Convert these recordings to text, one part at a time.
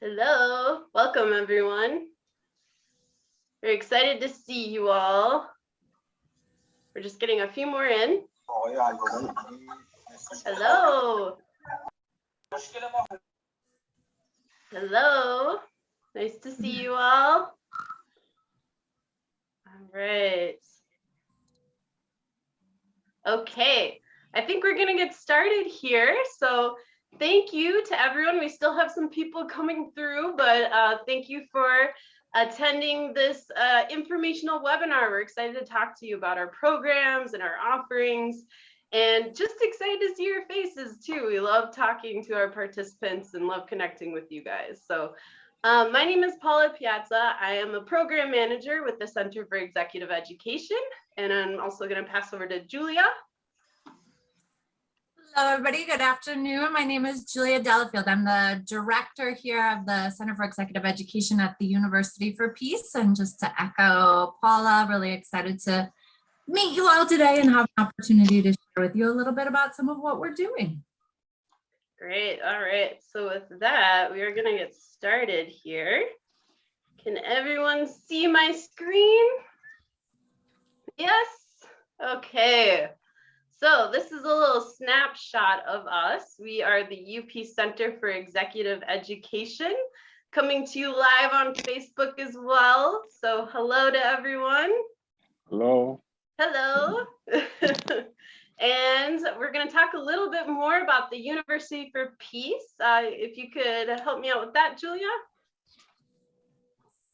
Hello, welcome everyone. We're excited to see you all. We're just getting a few more in. Hello. Hello, nice to see you all. All right. Okay, I think we're gonna get started here. So thank you to everyone. We still have some people coming through, but thank you for attending this informational webinar. We're excited to talk to you about our programs and our offerings, and just excited to see your faces too. We love talking to our participants and love connecting with you guys. So my name is Paula Piazza. I am a program manager with the Center for Executive Education, and I'm also going to pass over to Julia. Hello, everybody. Good afternoon. My name is Julia Delafield. I'm the director here of the Center for Executive Education at the University for Peace. And just to echo Paula, really excited to meet you all today and have an opportunity to share with you a little bit about some of what we're doing. Great. All right. So with that, we are going to get started here. Can everyone see my screen? Yes? Okay. So this is a little snapshot of us. We are the UP Center for Executive Education, coming to you live on Facebook as well. So hello to everyone. Hello. Hello. And we're going to talk a little bit more about the University for Peace. If you could help me out with that, Julia.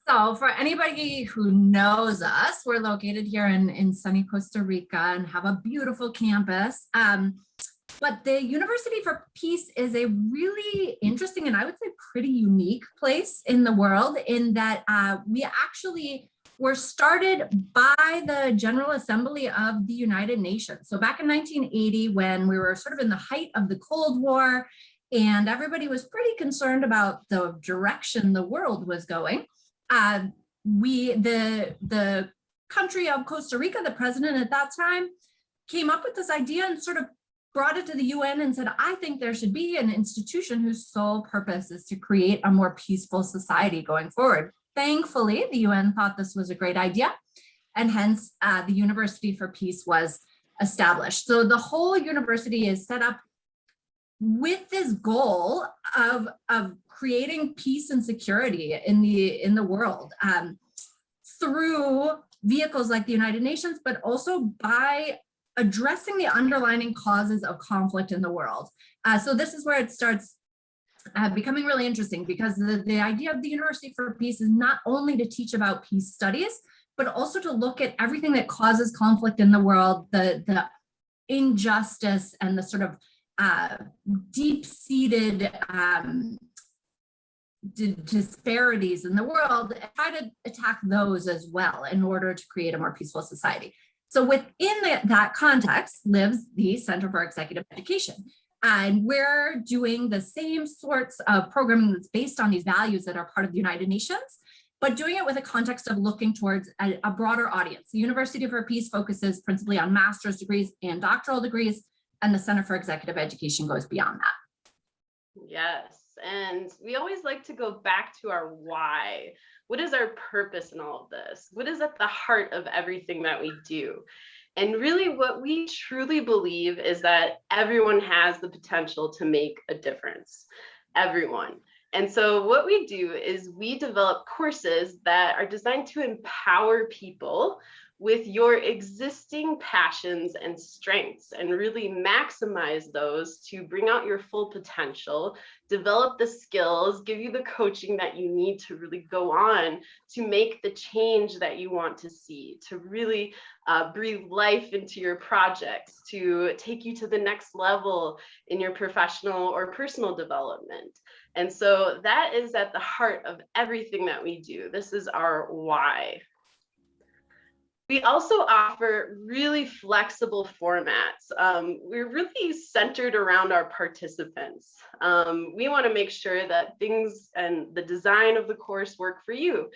So for anybody who knows us, we're located here in sunny Costa Rica and have a beautiful campus. But the University for Peace is a really interesting and I would say pretty unique place in the world in that we actually were started by the General Assembly of the United Nations. So back in 1980, when we were sort of in the height of the Cold War and everybody was pretty concerned about the direction the world was going, the country of Costa Rica, the president at that time, came up with this idea and sort of brought it to the UN and said, I think there should be an institution whose sole purpose is to create a more peaceful society going forward. Thankfully, the UN thought this was a great idea, and hence the University for Peace was established. So the whole university is set up with this goal of creating peace and security in the world through vehicles like the United Nations, but also by addressing the underlying causes of conflict in the world. So this is where it starts becoming really interesting, because the idea of the University for Peace is not only to teach about peace studies, but also to look at everything that causes conflict in the world, the injustice and the sort of deep-seated disparities in the world, and try to attack those as well in order to create a more peaceful society. So within that context lives the Center for Executive Education. And we're doing the same sorts of programming that's based on these values that are part of the United Nations, but doing it with a context of looking towards a broader audience. The University for Peace focuses principally on master's degrees and doctoral degrees, and the Center for Executive Education goes beyond that. Yes, and we always like to go back to our why. What is our purpose in all of this? What is at the heart of everything that we do? And really what we truly believe is that everyone has the potential to make a difference, everyone. And so what we do is we develop courses that are designed to empower people with your existing passions and strengths and really maximize those to bring out your full potential, develop the skills, give you the coaching that you need to really go on to make the change that you want to see, to really breathe life into your projects, to take you to the next level in your professional or personal development. And so that is at the heart of everything that we do. This is our why. We also offer really flexible formats. We're really centered around our participants. We want to make sure that things and the design of the course work for you.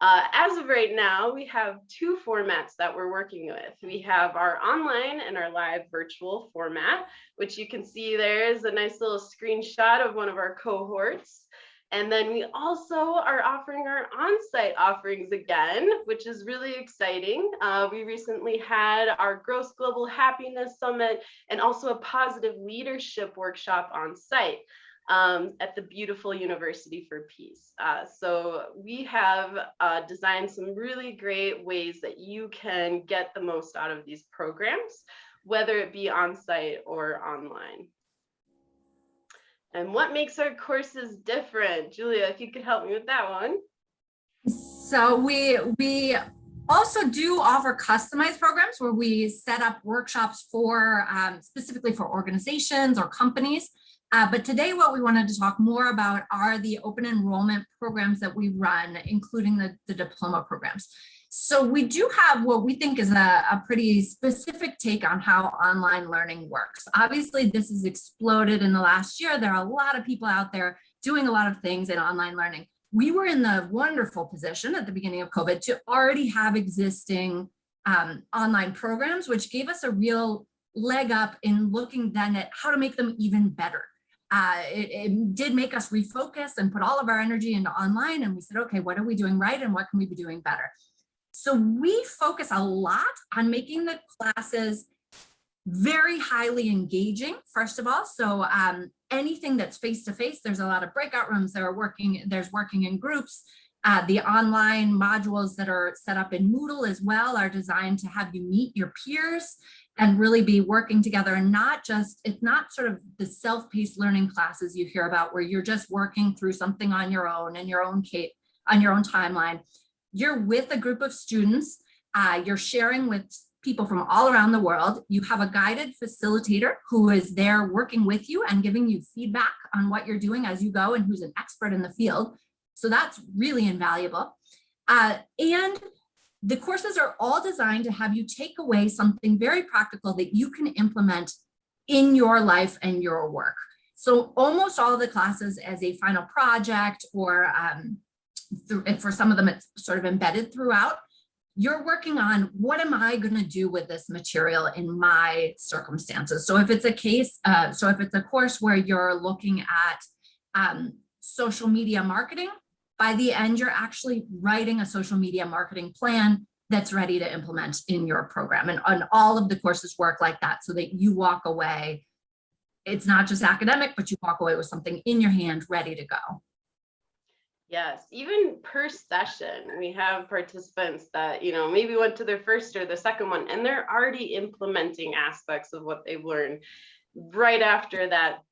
As of right now, we have two formats that we're working with. We have our online and our live virtual format, which you can see there is a nice little screenshot of one of our cohorts. And then we also are offering our on-site offerings again, which is really exciting. We recently had our Gross Global Happiness Summit and also a positive leadership workshop on site at the beautiful University for Peace. So we have designed some really great ways that you can get the most out of these programs, whether it be on-site or online. And what makes our courses different? Julia, if you could help me with that one. So we also do offer customized programs where we set up workshops for specifically for organizations or companies. But today what we wanted to talk more about are the open enrollment programs that we run, including the diploma programs. So we do have what we think is a pretty specific take on how online learning works. Obviously, this has exploded in the last year. There are a lot of people out there doing a lot of things in online learning. We were in the wonderful position at the beginning of COVID to already have existing online programs, which gave us a real leg up in looking then at how to make them even better. It did make us refocus and put all of our energy into online, and we said, okay, what are we doing right and what can we be doing better? So we focus a lot on making the classes very highly engaging, first of all. So anything that's face-to-face, there's a lot of breakout rooms that are there's working in groups. The online modules that are set up in Moodle as well are designed to have you meet your peers and really be working together, and it's not sort of the self-paced learning classes you hear about where you're just working through something on your own and on your own timeline. You're with a group of students, you're sharing with people from all around the world. You have a guided facilitator who is there working with you and giving you feedback on what you're doing as you go and who's an expert in the field. So that's really invaluable. And the courses are all designed to have you take away something very practical that you can implement in your life and your work. So almost all of the classes as a final project or for some of them, it's sort of embedded throughout. You're working on what am I going to do with this material in my circumstances. So if it's a course where you're looking at social media marketing, by the end, you're actually writing a social media marketing plan that's ready to implement in your program. And all of the courses work like that so that you walk away. It's not just academic, but you walk away with something in your hand ready to go. Yes, even per session, we have participants that, maybe went to their first or the second one, and they're already implementing aspects of what they've learned right after that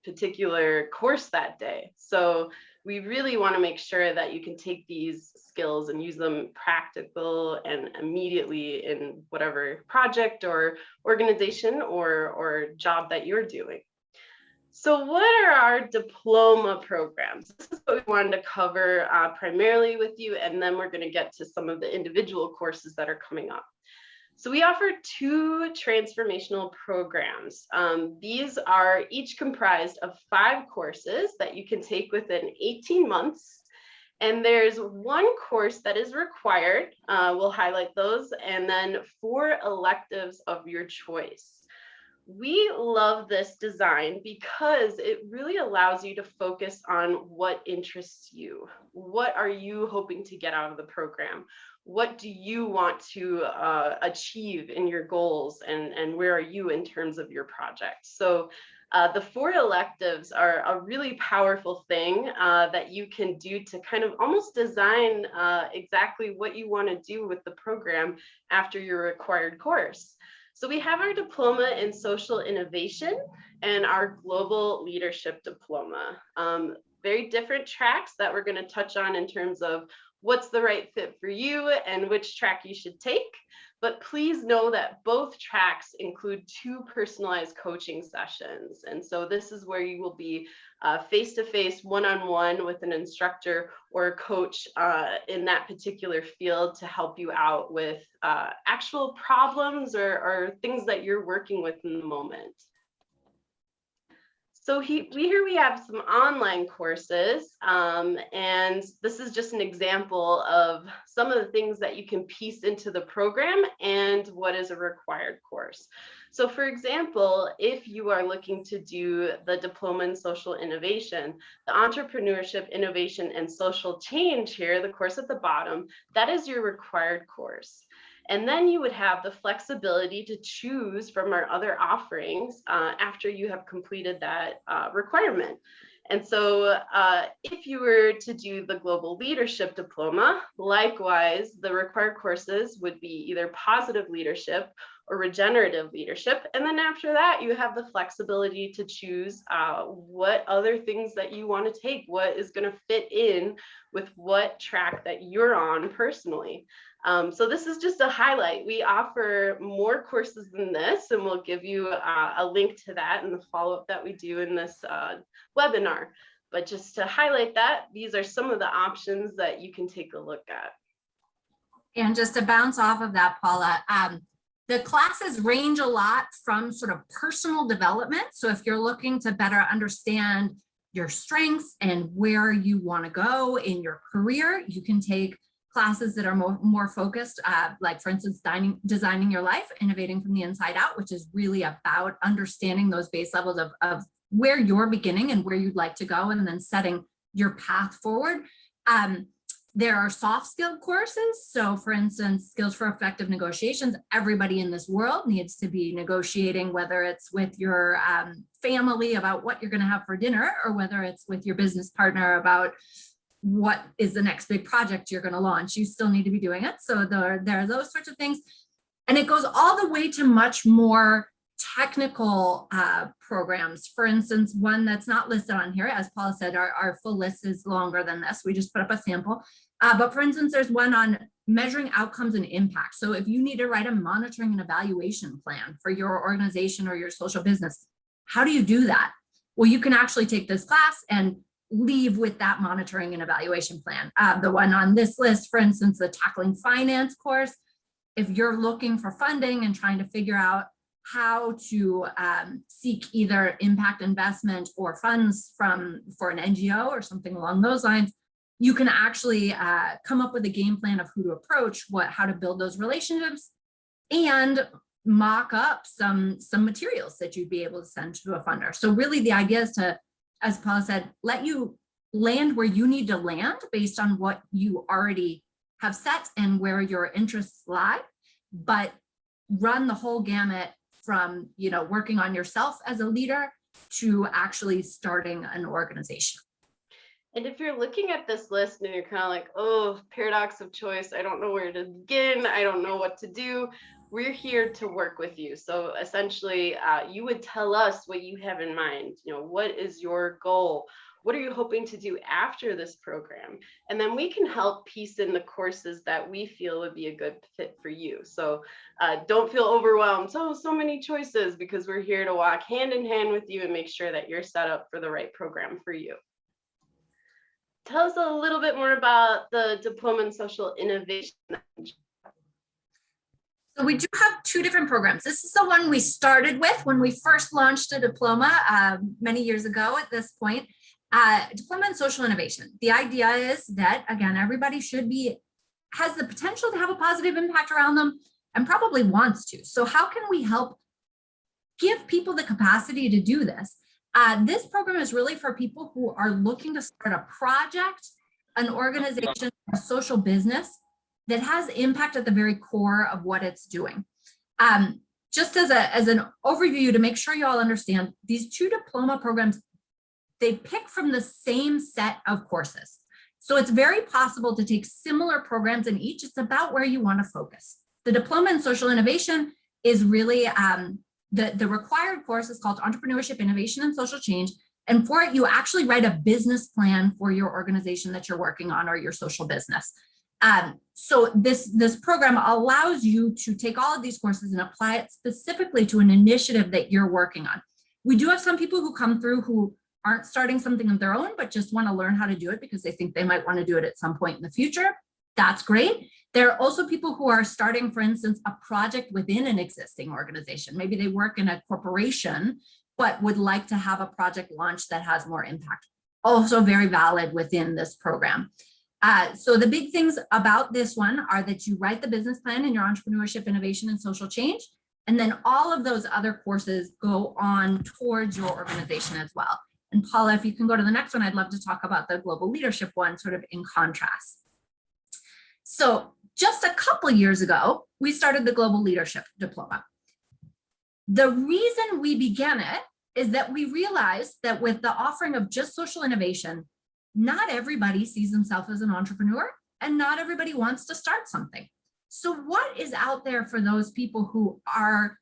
particular course that day. So we really want to make sure that you can take these skills and use them practical and immediately in whatever project or organization or job that you're doing. So what are our diploma programs? This is what we wanted to cover primarily with you, and then we're going to get to some of the individual courses that are coming up. So we offer 2 transformational programs. These are each comprised of 5 courses that you can take within 18 months. And there's 1 course that is required. We'll highlight those, and then 4 electives of your choice. We love this design because it really allows you to focus on what interests you. What are you hoping to get out of the program? What do you want to achieve in your goals, and where are you in terms of your project? So the 4 electives are a really powerful thing that you can do to kind of almost design exactly what you want to do with the program after your required course. So we have our diploma in social innovation and our global leadership diploma. Very different tracks that we're going to touch on in terms of what's the right fit for you and which track you should take. But please know that both tracks include 2 personalized coaching sessions. And so this is where you will be face-to-face, one-on-one with an instructor or a coach in that particular field to help you out with actual problems or things that you're working with in the moment. So here we have some online courses, and this is just an example of some of the things that you can piece into the program and what is a required course. So for example, if you are looking to do the Diploma in Social Innovation, the Entrepreneurship, Innovation, and Social Change here, the course at the bottom, that is your required course. And then you would have the flexibility to choose from our other offerings after you have completed that requirement. And so if you were to do the Global Leadership Diploma, likewise, the required courses would be either Positive Leadership or Regenerative Leadership. And then after that, you have the flexibility to choose what other things that you want to take, what is going to fit in with what track that you're on personally. So this is just a highlight. We offer more courses than this, and we'll give you a link to that in the follow-up that we do in this webinar. But just to highlight that, these are some of the options that you can take a look at. And just to bounce off of that, Paula, the classes range a lot from sort of personal development. So if you're looking to better understand your strengths and where you want to go in your career, you can take classes that are more focused, like for instance, designing your life, innovating from the inside out, which is really about understanding those base levels of where you're beginning and where you'd like to go, and then setting your path forward. There are soft skill courses. So for instance, skills for effective negotiations. Everybody in this world needs to be negotiating, whether it's with your family about what you're going to have for dinner, or whether it's with your business partner about what is the next big project you're going to launch. You still need to be doing it. So there are those sorts of things. And it goes all the way to much more technical programs. For instance, one that's not listed on here, as Paula said, our full list is longer than this. We just put up a sample. But for instance, there's one on measuring outcomes and impact. So if you need to write a monitoring and evaluation plan for your organization or your social business, how do you do that? Well, you can actually take this class and leave with that monitoring and evaluation plan. The one on this list, for instance, the Tackling Finance course, if you're looking for funding and trying to figure out how to seek either impact investment or funds for an NGO or something along those lines, you can actually come up with a game plan of who to approach, how to build those relationships, and mock up some materials that you'd be able to send to a funder. So really the idea is to, as Paula said, let you land where you need to land based on what you already have set and where your interests lie, but run the whole gamut from, working on yourself as a leader to actually starting an organization. And if you're looking at this list and you're kind of like, oh, paradox of choice, I don't know where to begin, I don't know what to do, we're here to work with you. So essentially, you would tell us what you have in mind. What is your goal? What are you hoping to do after this program? And then we can help piece in the courses that we feel would be a good fit for you. So don't feel overwhelmed. So many choices, because we're here to walk hand in hand with you and make sure that you're set up for the right program for you. Tell us a little bit more about the Diploma in Social Innovation. So we do have two different programs. This is the one we started with when we first launched a diploma many years ago at this point. Diploma in Social Innovation. The idea is that, again, everybody has the potential to have a positive impact around them and probably wants to. So how can we help give people the capacity to do this? This program is really for people who are looking to start a project, an organization, a social business that has impact at the very core of what it's doing. Just as an overview to make sure you all understand, these two diploma programs, they pick from the same set of courses. So it's very possible to take similar programs in each. It's about where you want to focus. The Diploma in Social Innovation is really, the required course is called Entrepreneurship, Innovation, and Social Change. And for it, you actually write a business plan for your organization that you're working on or your social business. So this program allows you to take all of these courses and apply it specifically to an initiative that you're working on. We do have some people who come through who aren't starting something of their own, but just want to learn how to do it because they think they might want to do it at some point in the future. That's great. There are also people who are starting, for instance, a project within an existing organization. Maybe they work in a corporation but would like to have a project launch that has more impact. Also very valid within this program. So the big things about this one are that you write the business plan in your entrepreneurship, innovation, and social change. And then all of those other courses go on towards your organization as well. And Paula, if you can go to the next one, I'd love to talk about the global leadership one sort of in contrast. So just a couple years ago, we started the Global Leadership Diploma. The reason we began it is that we realized that with the offering of just social innovation, not everybody sees themselves as an entrepreneur and not everybody wants to start something. So what is out there for those people who are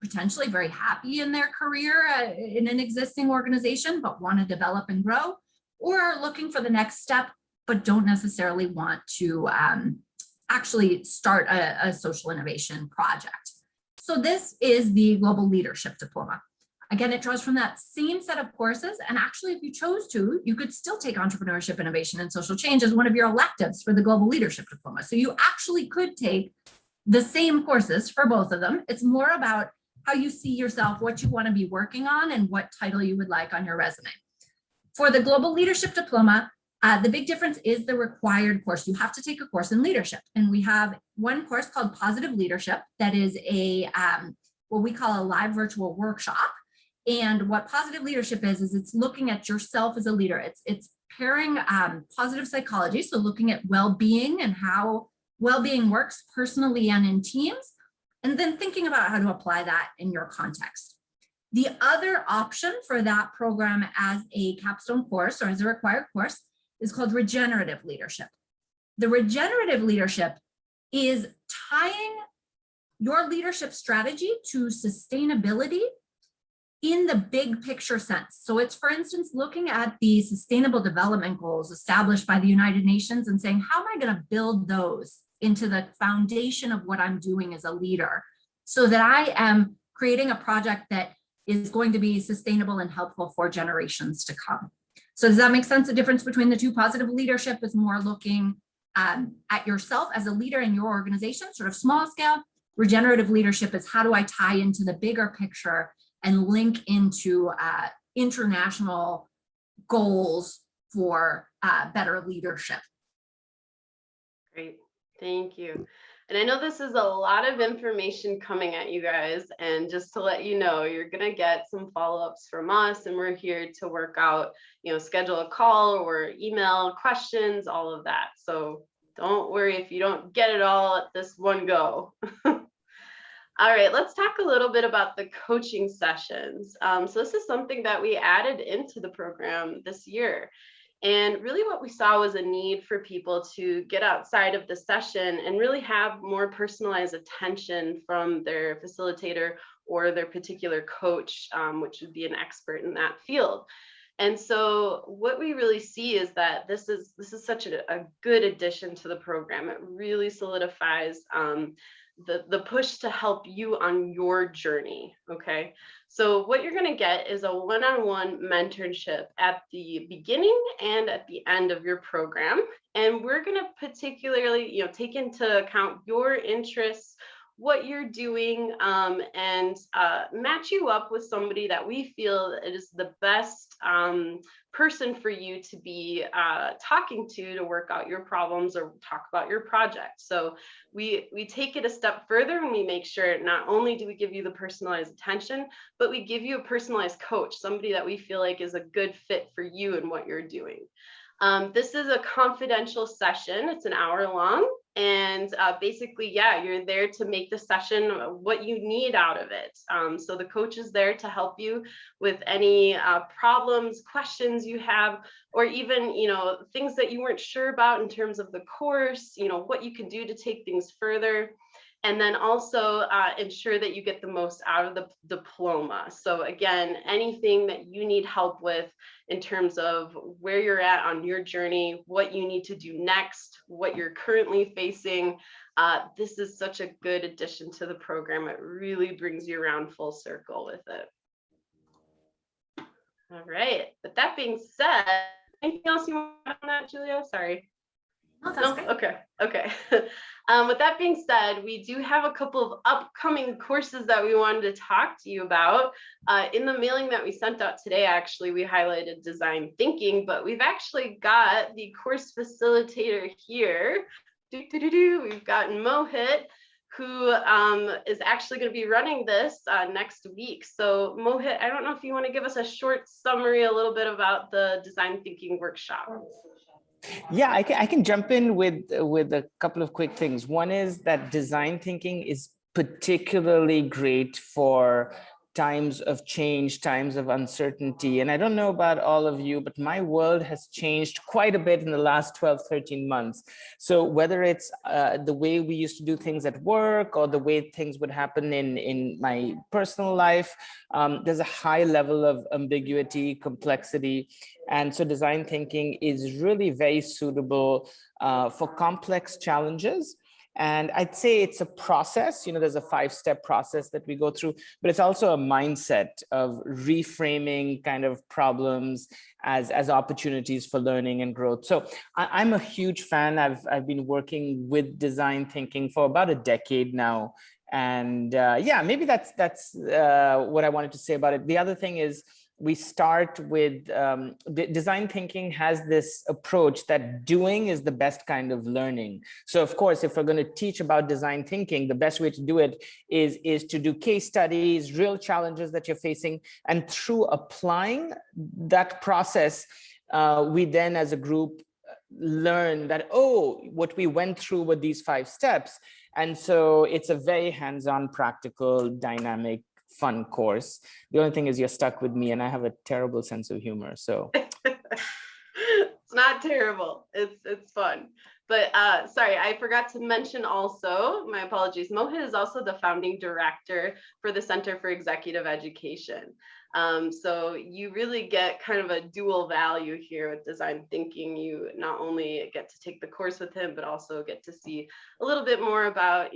potentially very happy in their career in an existing organization, but want to develop and grow, or are looking for the next step, but don't necessarily want to actually start a social innovation project? So this is the Global Leadership Diploma. Again, it draws from that same set of courses. And actually, if you chose to, you could still take entrepreneurship, innovation, and social change as one of your electives for the Global Leadership Diploma. So you actually could take the same courses for both of them. It's more about how you see yourself, what you want to be working on, and what title you would like on your resume. For the Global Leadership Diploma, the big difference is the required course. You have to take a course in leadership. And we have one course called Positive Leadership that is a what we call a live virtual workshop. And what positive leadership is it's looking at yourself as a leader. It's pairing positive psychology, so looking at well-being and how well-being works personally and in teams, and then thinking about how to apply that in your context. The other option for that program as a capstone course or as a required course is called Regenerative Leadership. The regenerative leadership is tying your leadership strategy to sustainability in the big picture sense. So it's, for instance, looking at the Sustainable Development Goals established by the United Nations and saying, how am I going to build those into the foundation of what I'm doing as a leader so that I am creating a project that is going to be sustainable and helpful for generations to come. So does that make sense? The difference between the two? Positive leadership is more looking at yourself as a leader in your organization, sort of small scale. Regenerative leadership is how do I tie into the bigger picture and link into international goals for better leadership. Great, thank you. And I know this is a lot of information coming at you guys, and just to let you know, you're gonna get some follow-ups from us, and we're here to work out, schedule a call or email questions, all of that. So don't worry if you don't get it all at this one go. All right, let's talk a little bit about the coaching sessions. So this is something that we added into the program this year. And really what we saw was a need for people to get outside of the session and really have more personalized attention from their facilitator or their particular coach, which would be an expert in that field. And so what we really see is that this is such a good addition to the program. It really solidifies the push to help you on your journey. Okay, so what you're going to get is a one-on-one mentorship at the beginning and at the end of your program, and we're going to particularly take into account your interests, what you're doing, and match you up with somebody that we feel is the best person for you to be talking to work out your problems or talk about your project. So we take it a step further, and we make sure not only do we give you the personalized attention, but we give you a personalized coach, somebody that we feel like is a good fit for you and what you're doing. This is a confidential session. It's an hour long. And basically, you're there to make the session what you need out of it. So the coach is there to help you with any problems, questions you have, or even, things that you weren't sure about in terms of the course, what you can do to take things further. And then also ensure that you get the most out of the diploma. So again, anything that you need help with in terms of where you're at on your journey, what you need to do next, what you're currently facing, this is such a good addition to the program. It really brings you around full circle with it. All right, but that being said, anything else you want on that, Julia? Sorry. Oh, that's No? great. Okay. With that being said, we do have a couple of upcoming courses that we wanted to talk to you about. In the mailing that we sent out today, actually, we highlighted design thinking, but we've actually got the course facilitator here. We've got Mohit, who is actually going to be running this next week. So Mohit, I don't know if you want to give us a short summary, a little bit about the design thinking workshop. Yeah, I can jump in with a couple of quick things. One is that design thinking is particularly great for times of change, times of uncertainty. And I don't know about all of you, but my world has changed quite a bit in the last 12, 13 months. So whether it's the way we used to do things at work or the way things would happen in my personal life, there's a high level of ambiguity, complexity. And so design thinking is really very suitable for complex challenges. And I'd say it's a process, there's a 5-step process that we go through, but it's also a mindset of reframing kind of problems as opportunities for learning and growth. So I'm a huge fan. I've been working with design thinking for about a decade now. And yeah, maybe that's what I wanted to say about it. The other thing is, we start with design thinking has this approach that doing is the best kind of learning. So of course, if we're going to teach about design thinking, the best way to do it is to do case studies, real challenges that you're facing. And through applying that process, we then as a group learn that, oh, what we went through were these 5 steps. And so it's a very hands-on, practical, dynamic, fun course. The only thing is you're stuck with me and I have a terrible sense of humor. So it's not terrible. It's fun. But sorry, I forgot to mention also, my apologies, Mohit is also the founding director for the Center for Executive Education. So you really get kind of a dual value here with design thinking. You not only get to take the course with him, but also get to see a little bit more about,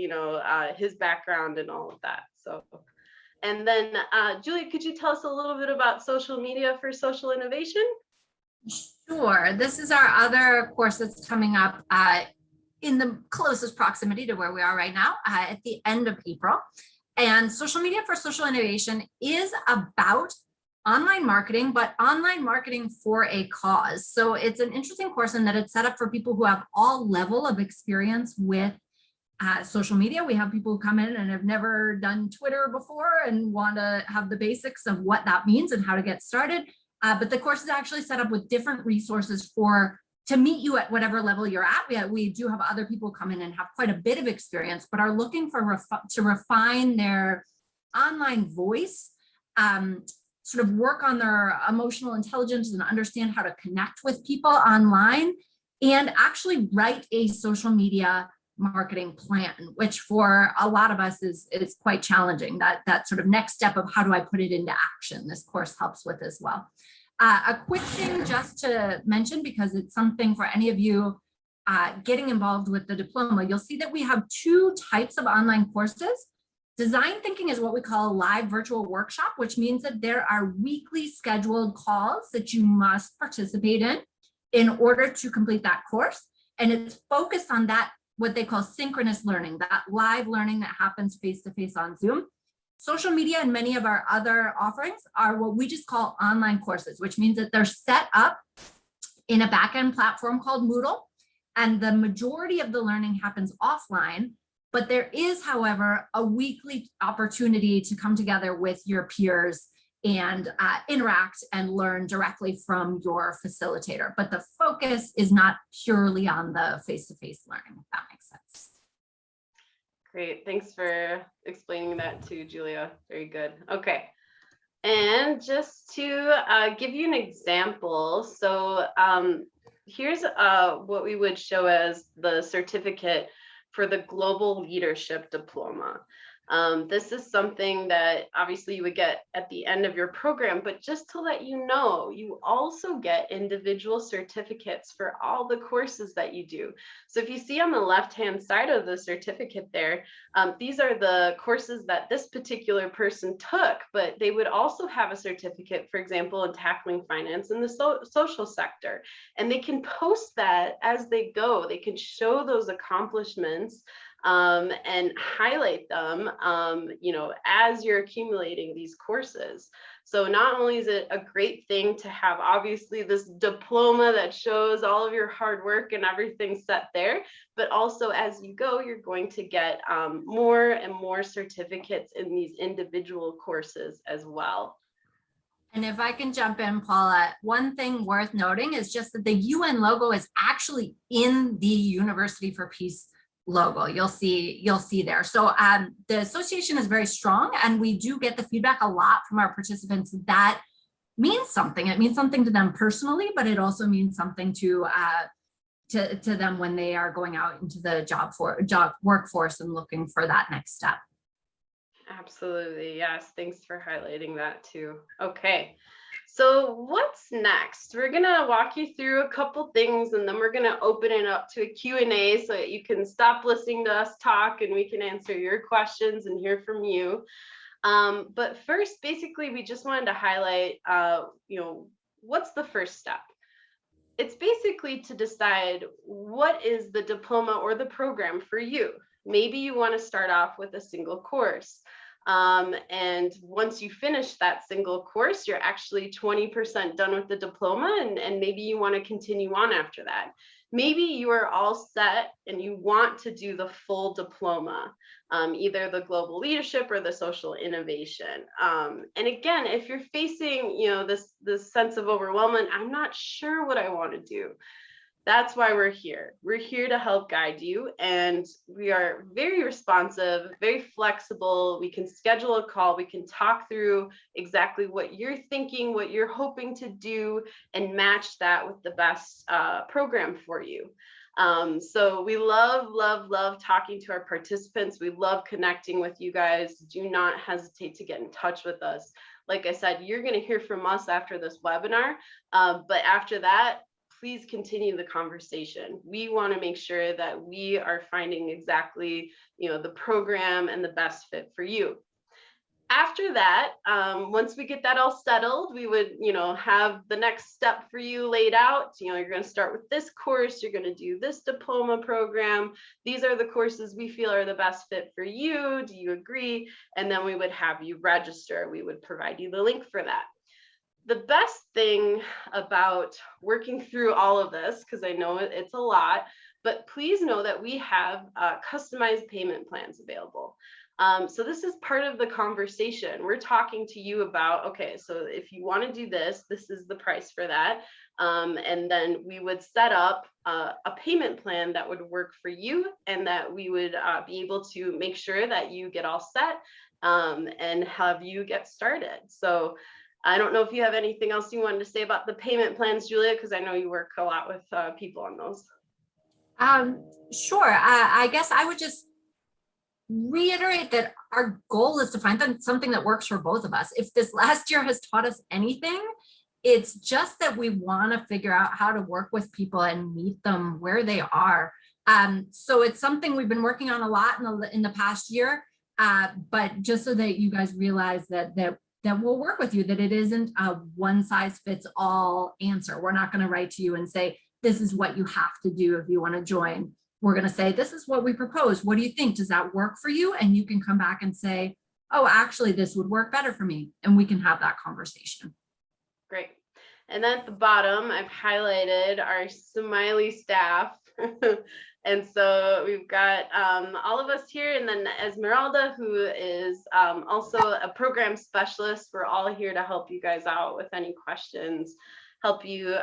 his background and all of that. So. And then, Julia, could you tell us a little bit about social media for social innovation? Sure. This is our other course that's coming up in the closest proximity to where we are right now at the end of April. And social media for social innovation is about online marketing, but online marketing for a cause. So it's an interesting course in that it's set up for people who have all level of experience with social media. We have people who come in and have never done Twitter before and want to have the basics of what that means and how to get started. But the course is actually set up with different resources to meet you at whatever level you're at. We do have other people come in and have quite a bit of experience, but are looking for to refine their online voice, sort of work on their emotional intelligence and understand how to connect with people online, and actually write a social media marketing plan, which for a lot of us is quite challenging. That sort of next step of how do I put it into action, this course helps with as well. A quick thing just to mention, because it's something for any of you getting involved with the diploma, you'll see that we have 2 types of online courses. Design thinking is what we call a live virtual workshop, which means that there are weekly scheduled calls that you must participate in order to complete that course. And it's focused on that, what they call synchronous learning, that live learning that happens face-to-face on Zoom. Social media and many of our other offerings are what we just call online courses, which means that they're set up in a backend platform called Moodle, and the majority of the learning happens offline. But there is, however, a weekly opportunity to come together with your peers and interact and learn directly from your facilitator. But the focus is not purely on the face-to-face learning, if that makes sense. Great, thanks for explaining that too, Julia. Very good. Okay, and just to give you an example, so here's what we would show as the certificate for the Global Leadership Diploma. This is something that obviously you would get at the end of your program, but just to let you know, you also get individual certificates for all the courses that you do. So if you see on the left-hand side of the certificate there, these are the courses that this particular person took, but they would also have a certificate, for example, in tackling finance in the social sector. And they can post that as they go. They can show those accomplishments and highlight them, as you're accumulating these courses. So not only is it a great thing to have obviously this diploma that shows all of your hard work and everything set there, but also as you go, you're going to get more and more certificates in these individual courses as well. And if I can jump in, Paula, one thing worth noting is just that the UN logo is actually in the University for Peace logo. You'll see there. So the association is very strong, and we do get the feedback a lot from our participants that means something. It means something to them personally, but it also means something to them when they are going out into the job workforce and looking for that next step. Absolutely. Yes. Thanks for highlighting that too. Okay. So what's next? We're going to walk you through a couple things, and then we're going to open it up to a Q&A so that you can stop listening to us talk and we can answer your questions and hear from you. But first, basically, we just wanted to highlight, what's the first step? It's basically to decide what is the diploma or the program for you. Maybe you want to start off with a single course. And once you finish that single course, you're actually 20% done with the diploma, and maybe you want to continue on after that. Maybe you are all set and you want to do the full diploma, either the global leadership or the social innovation. And again, if you're facing, this sense of overwhelmment, I'm not sure what I want to do. That's why we're here. We're here to help guide you, and we are very responsive, very flexible. We can schedule a call. We can talk through exactly what you're thinking, what you're hoping to do, and match that with the best program for you. So we love talking to our participants. We love connecting with you guys. Do not hesitate to get in touch with us. Like I said, you're going to hear from us after this webinar, but after that, please continue the conversation. We want to make sure that we are finding exactly, the program and the best fit for you. After that, once we get that all settled, we would, have the next step for you laid out. You're going to start with this course. You're going to do this diploma program. These are the courses we feel are the best fit for you. Do you agree? And then we would have you register. We would provide you the link for that. The best thing about working through all of this, because I know it's a lot, but please know that we have customized payment plans available. So this is part of the conversation. We're talking to you about, okay, so if you want to do this, this is the price for that. And then we would set up a payment plan that would work for you, and that we would be able to make sure that you get all set and have you get started. So I don't know if you have anything else you wanted to say about the payment plans, Julia, because I know you work a lot with people on those. Sure. I guess I would just reiterate that our goal is to find something that works for both of us. If this last year has taught us anything, it's just that we want to figure out how to work with people and meet them where they are. So it's something we've been working on a lot in the past year, but just so that you guys realize that we'll work with you, that it isn't a one size fits all answer. We're not going to write to you and say, this is what you have to do if you want to join. We're going to say, this is what we propose. What do you think? Does that work for you? And you can come back and say, oh, actually, this would work better for me. And we can have that conversation. Great. And then at the bottom, I've highlighted our Smiley staff. And so we've got all of us here, and then Esmeralda, who is also a program specialist. We're all here to help you guys out with any questions, help you,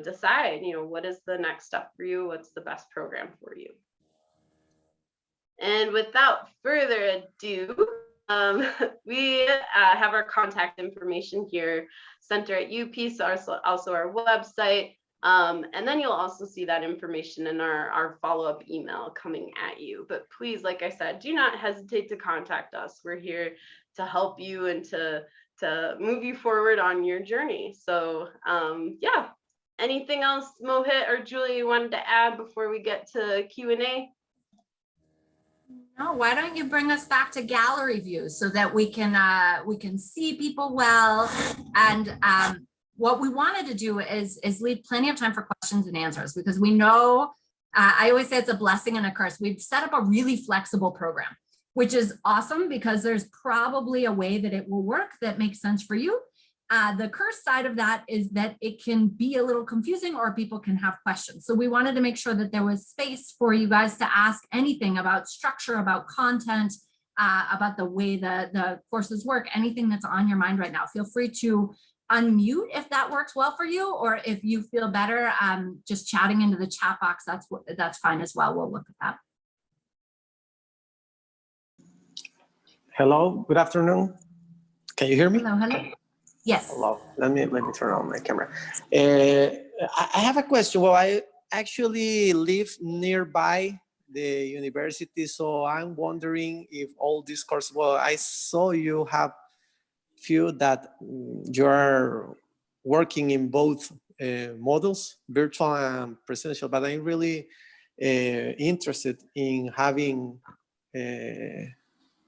decide, what is the next step for you? What's the best program for you? And without further ado, we have our contact information here, center at UP, so also our website. And then you'll also see that information in our follow-up email coming at you. But please, like I said, do not hesitate to contact us. We're here to help you and to move you forward on your journey. So yeah, anything else, Mohit or Julie, you wanted to add before we get to Q&A? No, why don't you bring us back to gallery view so that we can see people well. And what we wanted to do is leave plenty of time for questions and answers, because we know, I always say it's a blessing and a curse. We've set up a really flexible program, which is awesome because there's probably a way that it will work that makes sense for you. The curse side of that is that it can be a little confusing or people can have questions. So we wanted to make sure that there was space for you guys to ask anything about structure, about content, about the way the courses work, anything that's on your mind right now. Feel free to unmute if that works well for you, or if you feel better just chatting into the chat box, that's fine as well. We'll look at that. Hello, good afternoon. Can you hear me? Hello. Yes. Hello. Let me turn on my camera. I have a question. Well, I actually live nearby the university, so I'm wondering if all these courses. Well, I saw you have few that you are working in both models, virtual and presential. But I'm really interested in having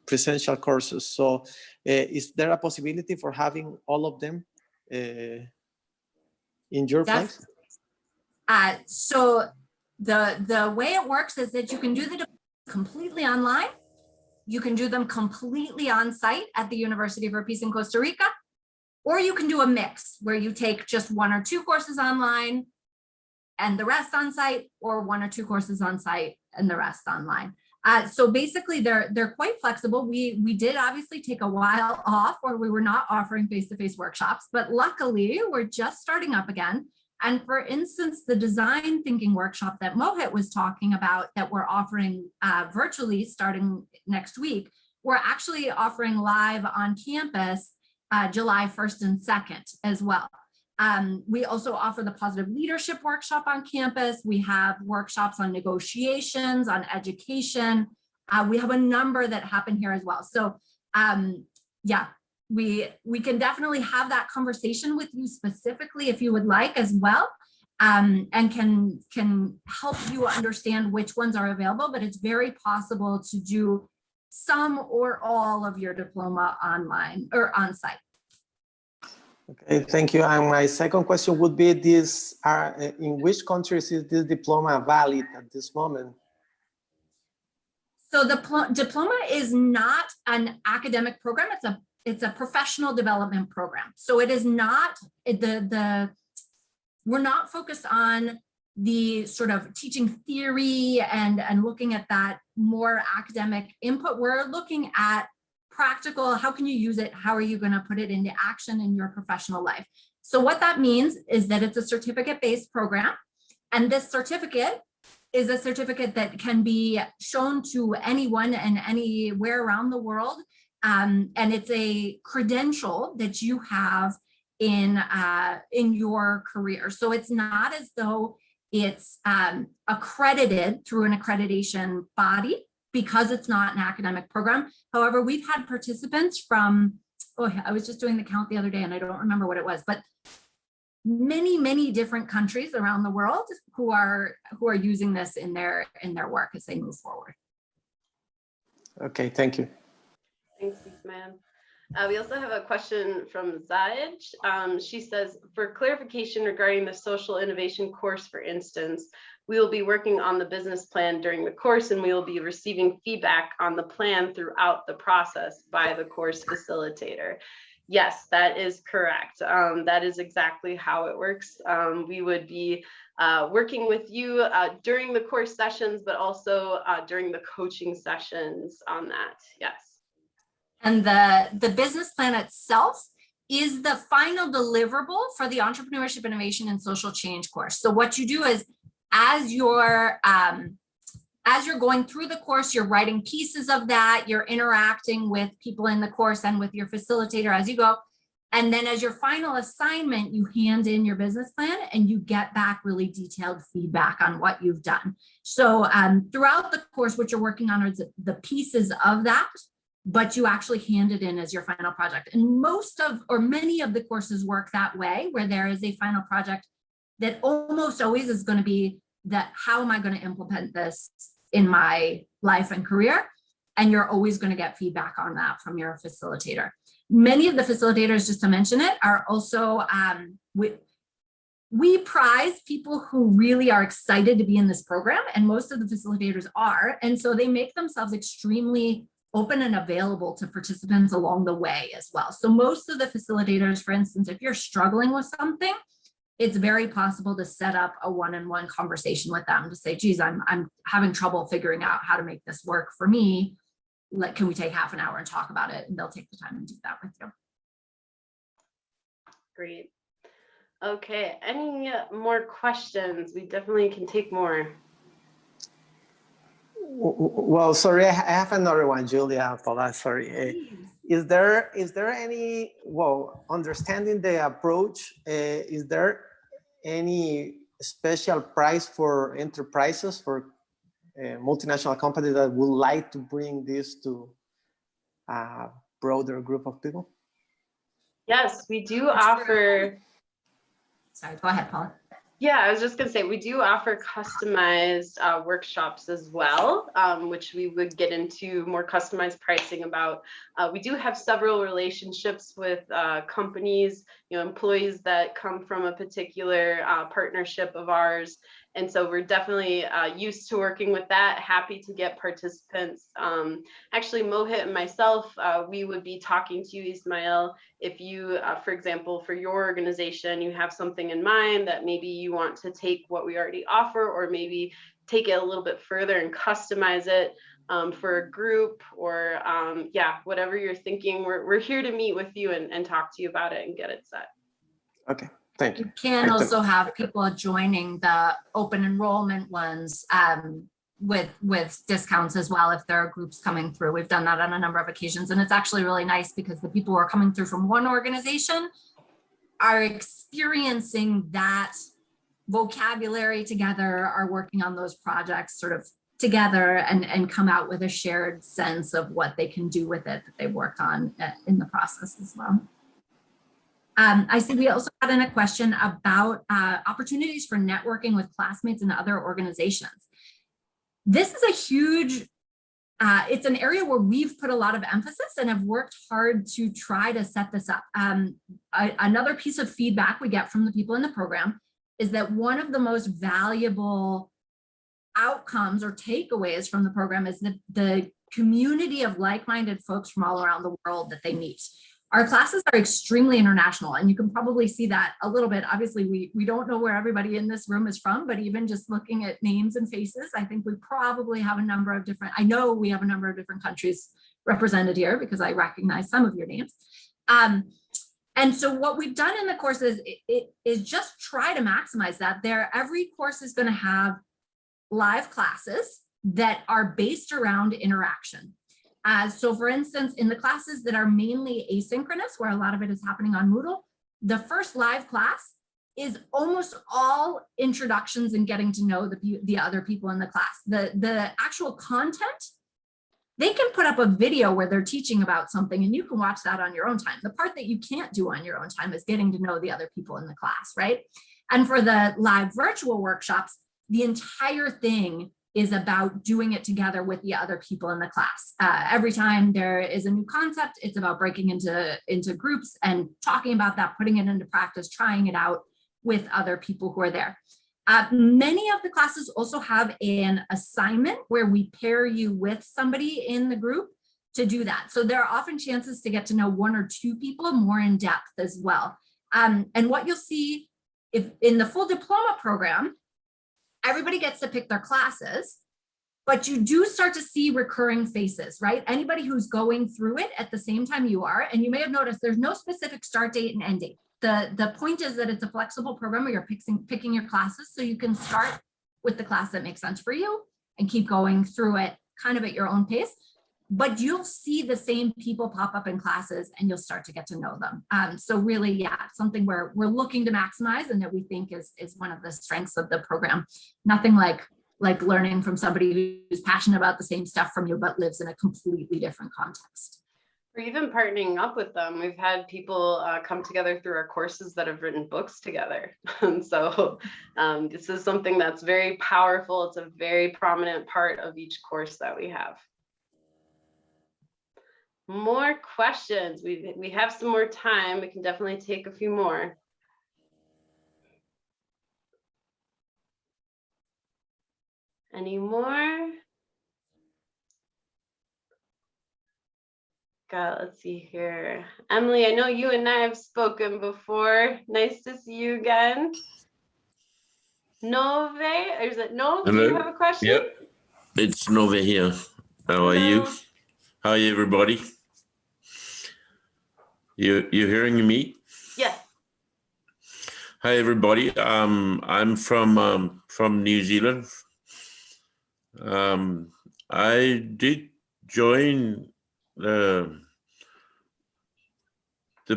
presential courses. So is there a possibility for having all of them in your place? So the way it works is that you can do the completely online. You can do them completely on site at the University for Peace in Costa Rica, or you can do a mix where you take just 1 or 2 courses online and the rest on site, or 1 or 2 courses on site and the rest online. So basically they're quite flexible. We did obviously take a while off where we were not offering face-to-face workshops, but luckily we're just starting up again. And for instance, the design thinking workshop that Mohit was talking about that we're offering virtually starting next week, we're actually offering live on campus July 1st and 2nd as well. We also offer the positive leadership workshop on campus. We have workshops on negotiations, on education. We have a number that happen here as well. So yeah, we can definitely have that conversation with you specifically if you would like as well, and can help you understand which ones are available, but it's very possible to do some or all of your diploma online or on site. Okay, thank you. And my second question would be this, in which countries is this diploma valid at this moment? So the diploma is not an academic program. It's a professional development program. So it is not we're not focused on the sort of teaching theory and looking at that more academic input. We're looking at practical, how can you use it? How are you going to put it into action in your professional life? So what that means is that it's a certificate-based program. And this certificate is a certificate that can be shown to anyone and anywhere around the world. And it's a credential that you have in your career. So it's not as though it's accredited through an accreditation body, because it's not an academic program. However, we've had participants from, I was just doing the count the other day and I don't remember what it was, but many different countries around the world who are using this in their work as they move forward. Okay, thank you. Thanks, man. We also have a question from Zaid. She says, for clarification regarding the social innovation course, for instance, we will be working on the business plan during the course, and we will be receiving feedback on the plan throughout the process by the course facilitator. Yes, that is correct. That is exactly how it works. We would be working with you during the course sessions, but also during the coaching sessions on that. Yes. And the business plan itself is the final deliverable for the Entrepreneurship, Innovation, and Social Change course. So what you do is, as you're going through the course, you're writing pieces of that, you're interacting with people in the course and with your facilitator as you go. And then as your final assignment, you hand in your business plan and you get back really detailed feedback on what you've done. So throughout the course, what you're working on are the pieces of that, but you actually hand it in as your final project. And most of, or many of the courses work that way, where there is a final project that almost always is going to be that, how am I going to implement this in my life and career? And you're always going to get feedback on that from your facilitator. Many of the facilitators, just to mention it, are also, we prize people who really are excited to be in this program, and most of the facilitators are. And so they make themselves extremely open and available to participants along the way as well. So most of the facilitators, for instance, if you're struggling with something, it's very possible to set up a one-on-one conversation with them to say, geez, I'm having trouble figuring out how to make this work for me. Can we take half an hour and talk about it? And they'll take the time and do that with you. Great. Okay, any more questions? We definitely can take more. Well, sorry, I have another one, Julia. Paula, sorry. Is there any, well, understanding the approach, is there any special price for enterprises, for multinational companies that would like to bring this to a broader group of people? Yes, we do offer. Sorry, go ahead, Paula. Yeah, I was just going to say, we do offer customized workshops as well, which we would get into more customized pricing about. We do have several relationships with companies, employees that come from a particular partnership of ours. And so we're definitely used to working with that, happy to get participants. Actually, Mohit and myself, we would be talking to you, Ismail, if you, for example, for your organization, you have something in mind that maybe you want to take what we already offer, or maybe take it a little bit further and customize it for a group, or yeah, whatever you're thinking, we're here to meet with you and talk to you about it and get it set. Okay. Thank you. You can also have people joining the open enrollment ones with discounts as well if there are groups coming through. We've done that on a number of occasions, and it's actually really nice because the people who are coming through from one organization are experiencing that vocabulary together, are working on those projects sort of together, and come out with a shared sense of what they can do with it that they worked on in the process as well. I see we also had in a question about opportunities for networking with classmates and other organizations. This is a huge, it's an area where we've put a lot of emphasis and have worked hard to try to set this up. Another piece of feedback we get from the people in the program is that one of the most valuable outcomes or takeaways from the program is the community of like-minded folks from all around the world that they meet. Our classes are extremely international, and you can probably see that a little bit. Obviously, we don't know where everybody in this room is from, but even just looking at names and faces, I think we probably have a number of different, I know we have a number of different countries represented here because I recognize some of your names. And so what we've done in the course is just try to maximize that. Every course is going to have live classes that are based around interaction. So for instance, in the classes that are mainly asynchronous, where a lot of it is happening on Moodle, the first live class is almost all introductions and getting to know the other people in the class. The actual content, they can put up a video where they're teaching about something and you can watch that on your own time. The part that you can't do on your own time is getting to know the other people in the class, right? And for the live virtual workshops, the entire thing is about doing it together with the other people in the class. Every time there is a new concept, it's about breaking into groups and talking about that, putting it into practice, trying it out with other people who are there. Many of the classes also have an assignment where we pair you with somebody in the group to do that. So there are often chances to get to know one or two people more in depth as well. And what you'll see if in the full diploma program, everybody gets to pick their classes, but you do start to see recurring faces, right? Anybody who's going through it at the same time you are, and you may have noticed there's no specific start date and end date. The point is that it's a flexible program where you're picking your classes, so you can start with the class that makes sense for you and keep going through it kind of at your own pace. but you'll see the same people pop up in classes and you'll start to get to know them. So really, yeah, something where we're looking to maximize and that we think is one of the strengths of the program. Nothing like learning from somebody who's passionate about the same stuff from you, but lives in a completely different context. Or even partnering up with them. We've had people come together through our courses that have written books together. And so this is something that's very powerful. It's a very prominent part of each course that we have. More questions. We have some more time. We can definitely take a few more. Any more? God, let's see here. Emily, I know you and I have spoken before. Nice to see you again. Nove, or is it Nove? Do you have a question? Yep, it's Nove here. How are you? How are you, everybody? You hearing me? Yes. Hi, everybody. I'm from New Zealand. I did join the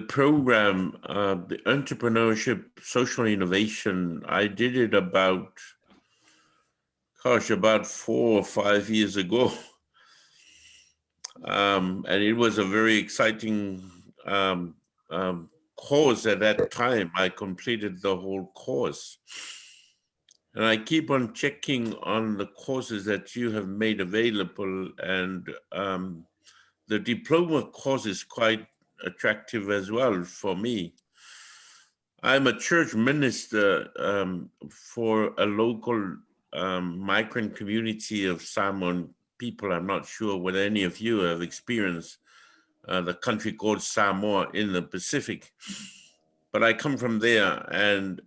program, the entrepreneurship social innovation. I did it about 4 or 5 years ago. And it was a very exciting course at that time. I completed the whole course. And I keep on checking on the courses that you have made available, and the diploma course is quite attractive as well for me. I'm a church minister for a local migrant community of Samoan people. I'm not sure whether any of you have experienced the country called Samoa in the Pacific, but I come from there and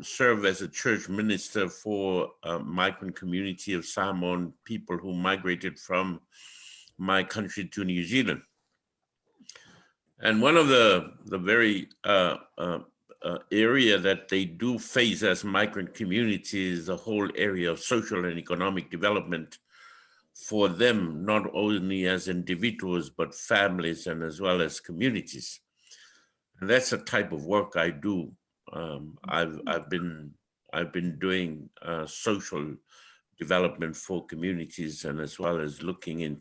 serve as a church minister for a migrant community of Samoan people who migrated from my country to New Zealand. And one of the very area that they do face as migrant communities is the whole area of social and economic development for them, not only as individuals, but families and as well as communities. And that's the type of work I do. I've been doing social development for communities, and as well as looking in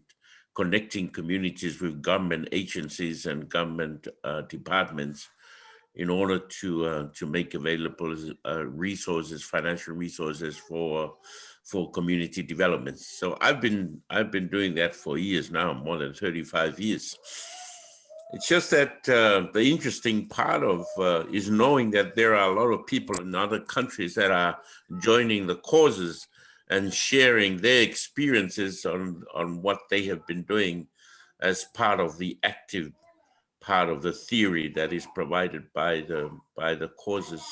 connecting communities with government agencies and government departments in order to make available resources, financial resources for community development. So I've been doing that for years now, more than 35 years. It's just that the interesting part of is knowing that there are a lot of people in other countries that are joining the causes and sharing their experiences on what they have been doing as part of the active part of the theory that is provided by the causes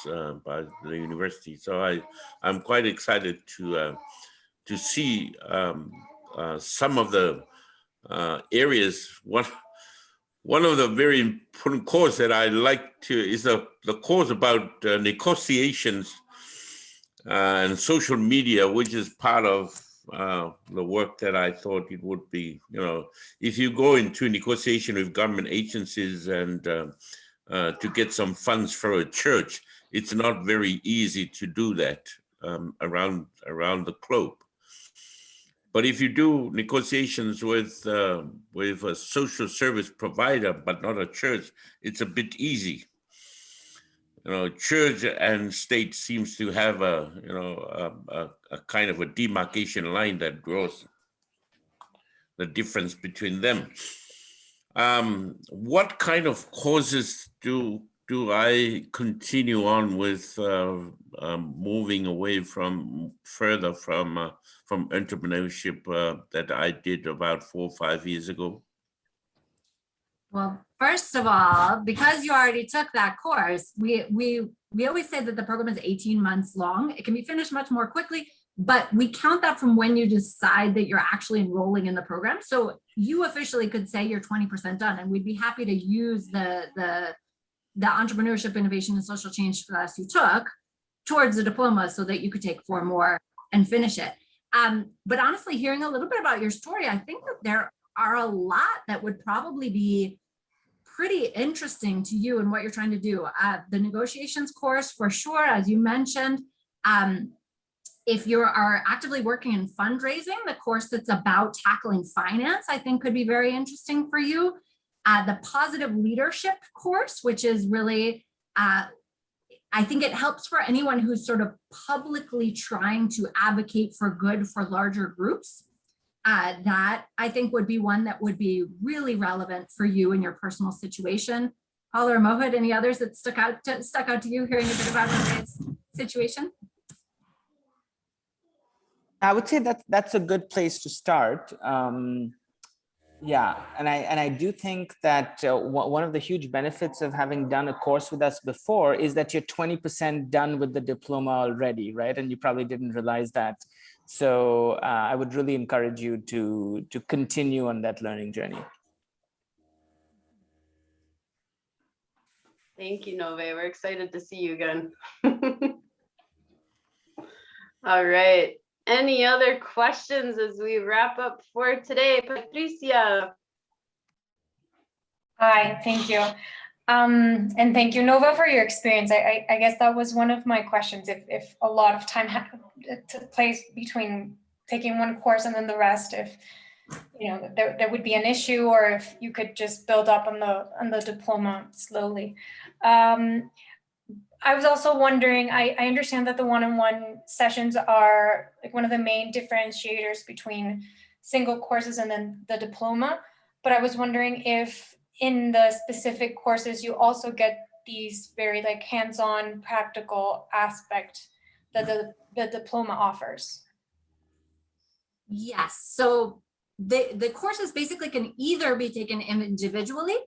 by the university. So I'm quite excited to see some of the areas. One of the very important course that I like to is the course about negotiations and social media, which is part of the work that I thought it would be. You know, if you go into negotiation with government agencies and to get some funds for a church, it's not very easy to do that around the globe. But if you do negotiations with a social service provider, but not a church, it's a bit easy. You know, church and state seems to have a kind of a demarcation line that draws the difference between them. What kind of causes do I continue on with moving away further from entrepreneurship that I did about 4 or 5 years ago? Well, first of all, because you already took that course, we always say that the program is 18 months long. It can be finished much more quickly, but we count that from when you decide that you're actually enrolling in the program. So you officially could say you're 20% done, and we'd be happy to use the entrepreneurship, innovation, and social change class you took towards the diploma so that you could take 4 more and finish it. But honestly, hearing a little bit about your story, I think that there are a lot that would probably be pretty interesting to you and what you're trying to do. The negotiations course, for sure, as you mentioned. If you are actively working in fundraising, the course that's about tackling finance, I think could be very interesting for you. The positive leadership course, which is really, I think it helps for anyone who's sort of publicly trying to advocate for good for larger groups. That I think would be one that would be really relevant for you in your personal situation. Paula or Mohit, any others that stuck out to you hearing a bit about Renee's situation? I would say that that's a good place to start. Yeah, and I do think that one of the huge benefits of having done a course with us before is that you're 20% done with the diploma already, right? And you probably didn't realize that. So I would really encourage you to continue on that learning journey. Thank you, Nove. We're excited to see you again. All right. Any other questions as we wrap up for today? Patricia. Hi, thank you. And thank you, Nova, for your experience. I guess that was one of my questions. If a lot of time took place between taking one course and then the rest, if there would be an issue, or if you could just build up on the diploma slowly. I was also wondering, I understand that the one-on-one sessions are like one of the main differentiators between single courses and then the diploma, but I was wondering if in the specific courses you also get these very like hands-on practical aspect that the diploma offers. Yes, so the courses basically can either be taken individually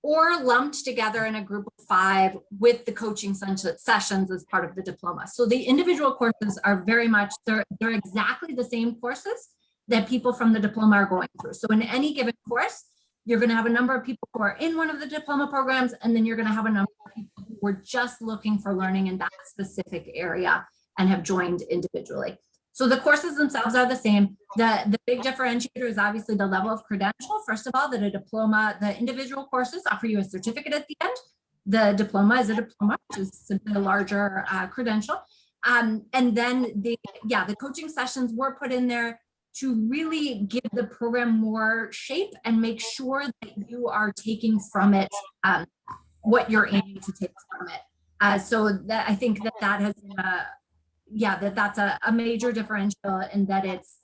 or lumped together in a group of 5 with the coaching sessions as part of the diploma. So the individual courses are very much, they're exactly the same courses that people from the diploma are going through. So in any given course, you're going to have a number of people who are in one of the diploma programs, and then you're going to have a number of people who were just looking for learning in that specific area and have joined individually. So the courses themselves are the same. The big differentiator is obviously the level of credential. First of all, that a diploma, the individual courses offer you a certificate at the end. The diploma is a diploma, which is simply a larger credential. And then the coaching sessions were put in there to really give the program more shape and make sure that you are taking from it what you're aiming to take from it. So that I think that has that's a major differential in that it's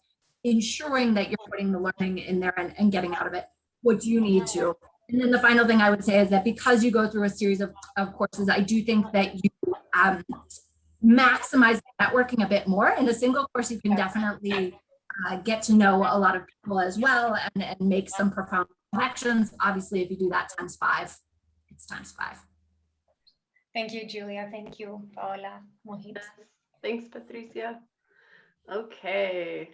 ensuring that you're putting the learning in there and getting out of it what you need to. And then the final thing I would say is that because you go through a series of courses, I do think that you maximize networking a bit more. In a single course, you can definitely get to know a lot of people as well and make some profound connections. Obviously, if you do that times 5, it's times 5. Thank you, Julia. Thank you, Paola, Mohit. Thanks, Patricia. Okay.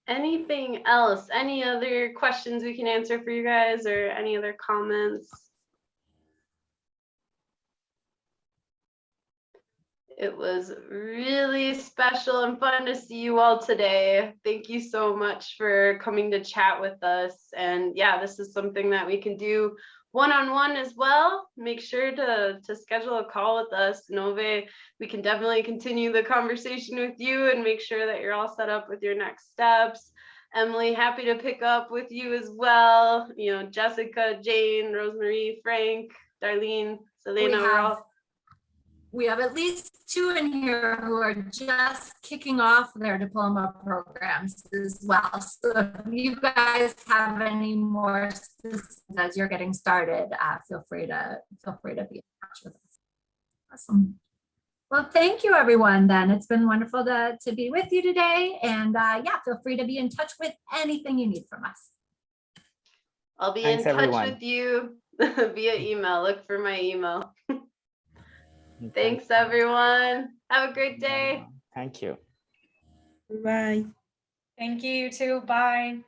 Anything else? Any other questions we can answer for you guys, or any other comments? It was really special and fun to see you all today. Thank you so much for coming to chat with us. And yeah, this is something that we can do one-on-one as well. Make sure to schedule a call with us. Nove, we can definitely continue the conversation with you and make sure that you're all set up with your next steps. Emily, happy to pick up with you as well. Jessica, Jane, Rosemarie, Frank, Darlene, Selena, we have at least 2 in here who are just kicking off their diploma programs as well. So if you guys have any more as you're getting started, feel free to be in touch with us. Awesome. Well, thank you, everyone. Then it's been wonderful to be with you today, and feel free to be in touch with anything you need from us. I'll be in touch with you via email. Look for my email. Thanks, everyone. Have a great day. Thank you. Bye. Thank you, you too. Bye.